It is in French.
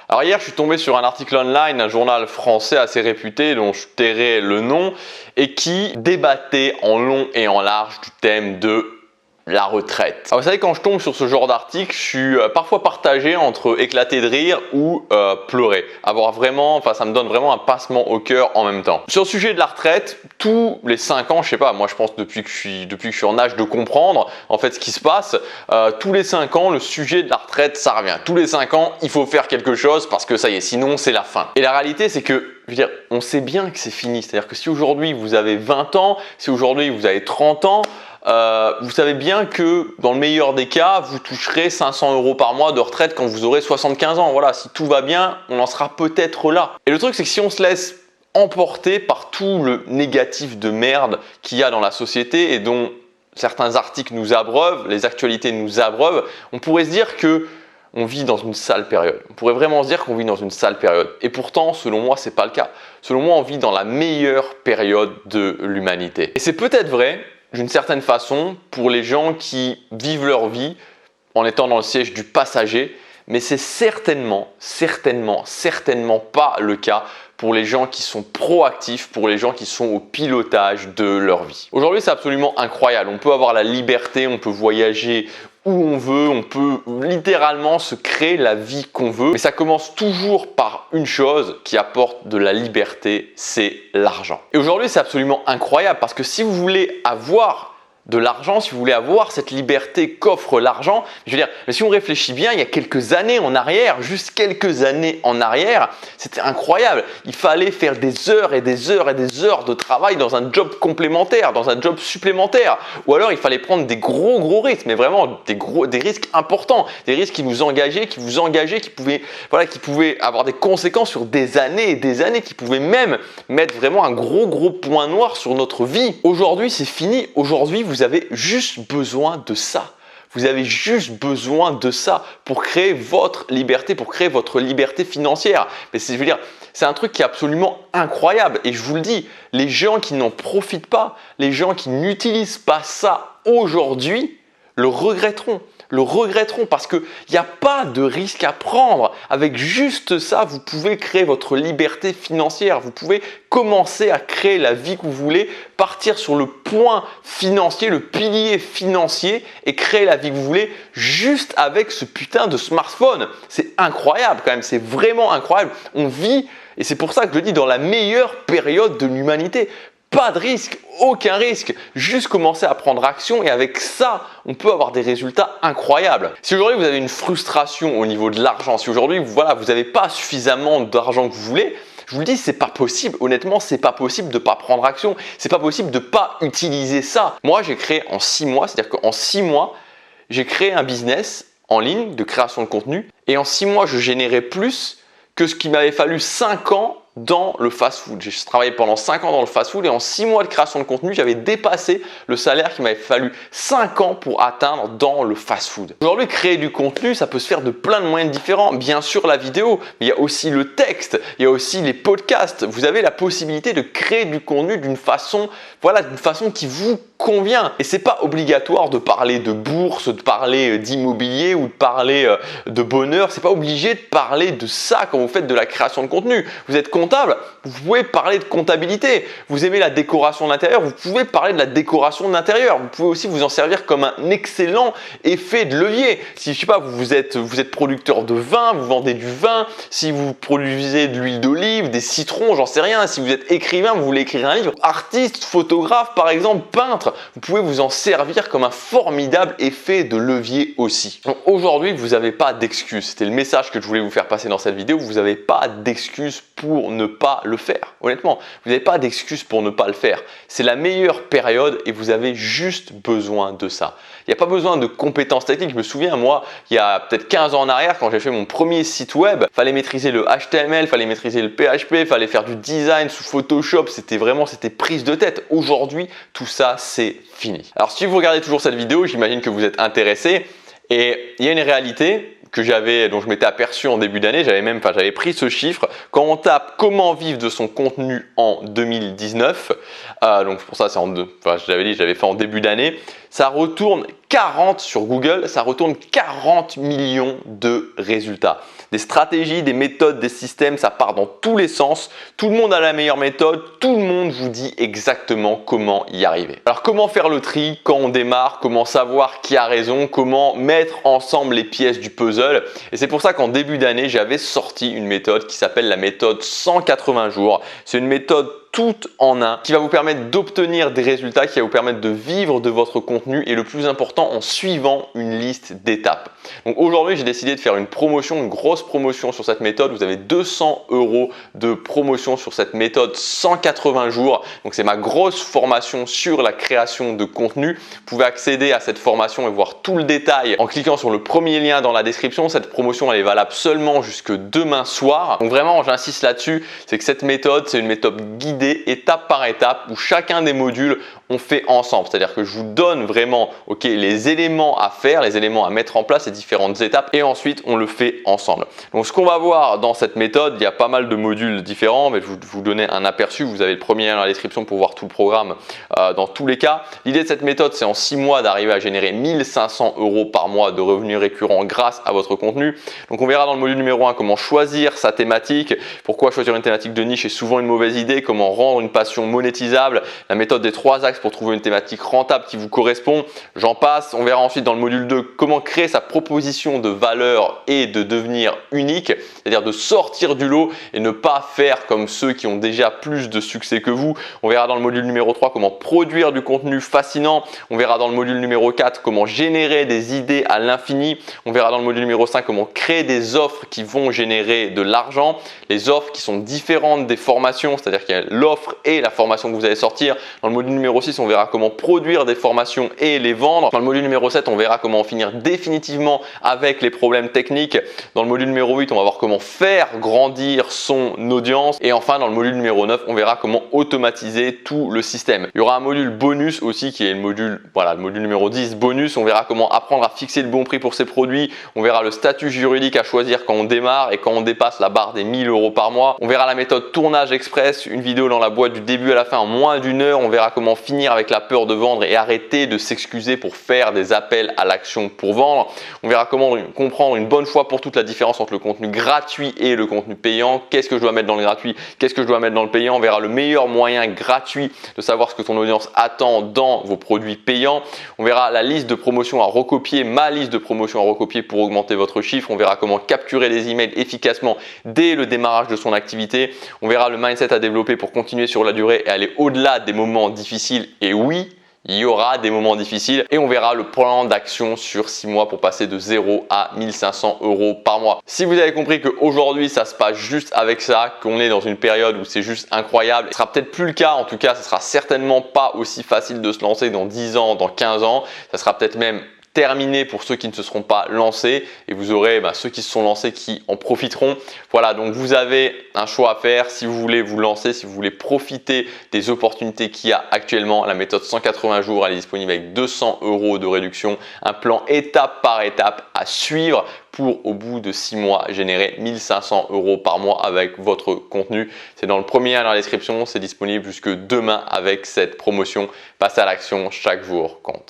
Alors hier, je suis tombé sur un article online, un journal français assez réputé dont je tairai le nom et qui débattait en long et en large du thème de la retraite. Alors vous savez, quand je tombe sur ce genre d'article, je suis parfois partagé entre éclater de rire ou pleurer. Ça me donne vraiment un pincement au cœur en même temps. Sur le sujet de la retraite, tous les 5 ans, je sais pas, moi je pense depuis que je suis en âge de comprendre en fait ce qui se passe, tous les 5 ans, le sujet de la retraite, ça revient. Tous les 5 ans, il faut faire quelque chose parce que ça y est, sinon c'est la fin. Et la réalité, c'est que je veux dire, on sait bien que c'est fini. C'est-à-dire que si aujourd'hui vous avez 20 ans, si aujourd'hui vous avez 30 ans, vous savez bien que dans le meilleur des cas, vous toucherez 500 € par mois de retraite quand vous aurez 75 ans. Voilà, si tout va bien, on en sera peut-être là. Et le truc, c'est que si on se laisse emporter par tout le négatif de merde qu'il y a dans la société et dont certains articles nous abreuvent, les actualités nous abreuvent, on pourrait se dire que on vit dans une sale période. On pourrait vraiment se dire qu'on vit dans une sale période. Et pourtant, selon moi, c'est pas le cas. Selon moi, on vit dans la meilleure période de l'humanité. Et c'est peut-être vrai, d'une certaine façon, pour les gens qui vivent leur vie en étant dans le siège du passager, mais c'est certainement pas le cas pour les gens qui sont proactifs, pour les gens qui sont au pilotage de leur vie. Aujourd'hui, c'est absolument incroyable. On peut avoir la liberté, on peut voyager où on veut, on peut littéralement se créer la vie qu'on veut. Mais ça commence toujours par une chose qui apporte de la liberté, c'est l'argent. Et aujourd'hui, c'est absolument incroyable parce que si vous voulez avoir de l'argent, si vous voulez avoir cette liberté qu'offre l'argent, je veux dire, mais si on réfléchit bien, il y a quelques années en arrière, juste quelques années en arrière, c'était incroyable. Il fallait faire des heures et des heures et des heures de travail dans un job complémentaire, dans un job supplémentaire. Ou alors il fallait prendre des gros risques, mais vraiment des risques importants, des risques qui vous engageaient, qui pouvaient avoir des conséquences sur des années et des années, qui pouvaient même mettre vraiment un gros point noir sur notre vie. Aujourd'hui, c'est fini. Aujourd'hui, vous avez juste besoin de ça. Vous avez juste besoin de ça pour créer votre liberté, pour créer votre liberté financière. Mais je veux dire, c'est un truc qui est absolument incroyable. Et je vous le dis, les gens qui n'en profitent pas, les gens qui n'utilisent pas ça aujourd'hui, le regretteront parce qu'il n'y a pas de risque à prendre. Avec juste ça, vous pouvez créer votre liberté financière. Vous pouvez commencer à créer la vie que vous voulez, partir sur le point financier, le pilier financier et créer la vie que vous voulez juste avec ce putain de smartphone. C'est incroyable quand même, c'est vraiment incroyable. On vit, et c'est pour ça que je dis, dans la meilleure période de l'humanité. Pas de risque, aucun risque, juste commencer à prendre action et avec ça, on peut avoir des résultats incroyables. Si aujourd'hui vous avez une frustration au niveau de l'argent, si aujourd'hui vous n'avez pas suffisamment d'argent que vous voulez, je vous le dis, c'est pas possible. Honnêtement, c'est pas possible de pas prendre action. C'est pas possible de pas utiliser ça. Moi, j'ai créé en 6 mois, c'est-à-dire qu'en 6 mois, j'ai créé un business en ligne de création de contenu et en 6 mois, je générais plus que ce qui m'avait fallu 5 ans dans le fast-food. J'ai travaillé pendant 5 ans dans le fast-food et en 6 mois de création de contenu, j'avais dépassé le salaire qu'il m'avait fallu 5 ans pour atteindre dans le fast-food. Aujourd'hui, créer du contenu, ça peut se faire de plein de moyens différents. Bien sûr, la vidéo, mais il y a aussi le texte, il y a aussi les podcasts. Vous avez la possibilité de créer du contenu d'une façon qui vous convient. Et c'est pas obligatoire de parler de bourse, de parler d'immobilier ou de parler de bonheur. C'est pas obligé de parler de ça quand vous faites de la création de contenu. Vous êtes comptable, vous pouvez parler de comptabilité. Vous aimez la décoration d'intérieur, vous pouvez parler de la décoration d'intérieur. Vous pouvez aussi vous en servir comme un excellent effet de levier. Si je sais pas, vous êtes producteur de vin, vous vendez du vin, si vous produisez de l'huile d'olive, des citrons, j'en sais rien. Si vous êtes écrivain, vous voulez écrire un livre, artiste, photographe par exemple, peintre, vous pouvez vous en servir comme un formidable effet de levier aussi. Donc aujourd'hui, vous n'avez pas d'excuses. C'était le message que je voulais vous faire passer dans cette vidéo. Vous n'avez pas d'excuses pour ne pas le faire. Honnêtement, vous n'avez pas d'excuses pour ne pas le faire. C'est la meilleure période et vous avez juste besoin de ça. Il n'y a pas besoin de compétences techniques. Je me souviens, moi, il y a peut-être 15 ans en arrière, quand j'ai fait mon premier site web, il fallait maîtriser le HTML, il fallait maîtriser le PHP, il fallait faire du design sous Photoshop. C'était prise de tête. Aujourd'hui, tout ça, c'est fini. Alors, si vous regardez toujours cette vidéo, j'imagine que vous êtes intéressé. Et il y a une réalité dont je m'étais aperçu en début d'année, j'avais pris ce chiffre. Quand on tape comment vivre de son contenu en 2019, donc pour ça j'avais fait en début d'année, ça retourne 40 sur Google, ça retourne 40 millions de résultats. des stratégies, des méthodes, des systèmes, ça part dans tous les sens. Tout le monde a la meilleure méthode, tout le monde vous dit exactement comment y arriver. Alors comment faire le tri quand on démarre, comment savoir qui a raison, comment mettre ensemble les pièces du puzzle. Et c'est pour ça qu'en début d'année, j'avais sorti une méthode qui s'appelle la méthode 180 jours. C'est une méthode tout en un qui va vous permettre d'obtenir des résultats, qui va vous permettre de vivre de votre contenu et le plus important en suivant une liste d'étapes. Donc aujourd'hui, j'ai décidé de faire une promotion, une grosse promotion sur cette méthode. Vous avez 200 € de promotion sur cette méthode 180 jours. Donc c'est ma grosse formation sur la création de contenu. Vous pouvez accéder à cette formation et voir tout le détail en cliquant sur le premier lien dans la description. Cette promotion elle est valable seulement jusque demain soir. Donc vraiment, j'insiste là-dessus, c'est que cette méthode, c'est une méthode guidée étape par étape où chacun des modules on fait ensemble. C'est-à-dire que je vous donne vraiment les éléments à faire, les éléments à mettre en place, les différentes étapes et ensuite on le fait ensemble. Donc ce qu'on va voir dans cette méthode, il y a pas mal de modules différents, mais je vais vous donner un aperçu. Vous avez le premier lien dans la description pour voir tout le programme dans tous les cas. L'idée de cette méthode, c'est en 6 mois d'arriver à générer 1500 € par mois de revenus récurrents grâce à votre contenu. Donc on verra dans le module numéro 1 comment choisir sa thématique, pourquoi choisir une thématique de niche est souvent une mauvaise idée, comment rendre une passion monétisable, la méthode des 3 axes pour trouver une thématique rentable qui vous correspond, j'en passe. On verra ensuite dans le module 2 comment créer sa proposition de valeur et de devenir unique, c'est-à-dire de sortir du lot et ne pas faire comme ceux qui ont déjà plus de succès que vous. On verra dans le module numéro 3 comment produire du contenu fascinant. On verra dans le module numéro 4 comment générer des idées à l'infini. On verra dans le module numéro 5 comment créer des offres qui vont générer de l'argent, les offres qui sont différentes des formations, c'est-à-dire qu'il y a l'offre et la formation que vous allez sortir. Dans le module numéro 6, on verra comment produire des formations et les vendre. Dans le module numéro 7, on verra comment en finir définitivement avec les problèmes techniques. Dans le module numéro 8, on va voir comment faire grandir son audience. Et enfin, dans le module numéro 9, on verra comment automatiser tout le système. Il y aura un module bonus aussi qui est le module numéro 10 bonus. On verra comment apprendre à fixer le bon prix pour ses produits. On verra le statut juridique à choisir quand on démarre et quand on dépasse la barre des 1000 € par mois. On verra la méthode tournage express, une vidéo dans la boîte du début à la fin en moins d'1 heure. On verra comment finir avec la peur de vendre et arrêter de s'excuser pour faire des appels à l'action pour vendre. On verra comment comprendre une bonne fois pour toute la différence entre le contenu gratuit et le contenu payant. Qu'est-ce que je dois mettre dans le gratuit? Qu'est-ce que je dois mettre dans le payant? On verra le meilleur moyen gratuit de savoir ce que ton audience attend dans vos produits payants. On verra la liste de promotions à recopier, ma liste de promotions à recopier pour augmenter votre chiffre. On verra comment capturer les emails efficacement dès le démarrage de son activité. On verra le mindset à développer pour continuer sur la durée et aller au-delà des moments difficiles. Et oui, il y aura des moments difficiles et on verra le plan d'action sur 6 mois pour passer de 0 à 1500 € par mois. Si vous avez compris qu'aujourd'hui ça se passe juste avec ça, qu'on est dans une période où c'est juste incroyable, ce sera peut-être plus le cas, en tout cas ce sera certainement pas aussi facile de se lancer dans 10 ans, dans 15 ans, ça sera peut-être même terminé pour ceux qui ne se seront pas lancés et vous aurez ceux qui se sont lancés qui en profiteront. Voilà, donc vous avez un choix à faire si vous voulez vous lancer, si vous voulez profiter des opportunités qu'il y a actuellement. La méthode 180 jours, elle est disponible avec 200 € de réduction, un plan étape par étape à suivre pour au bout de 6 mois générer 1500 € par mois avec votre contenu. C'est dans le premier lien dans la description, c'est disponible jusque demain avec cette promotion. Passez à l'action, chaque jour compte.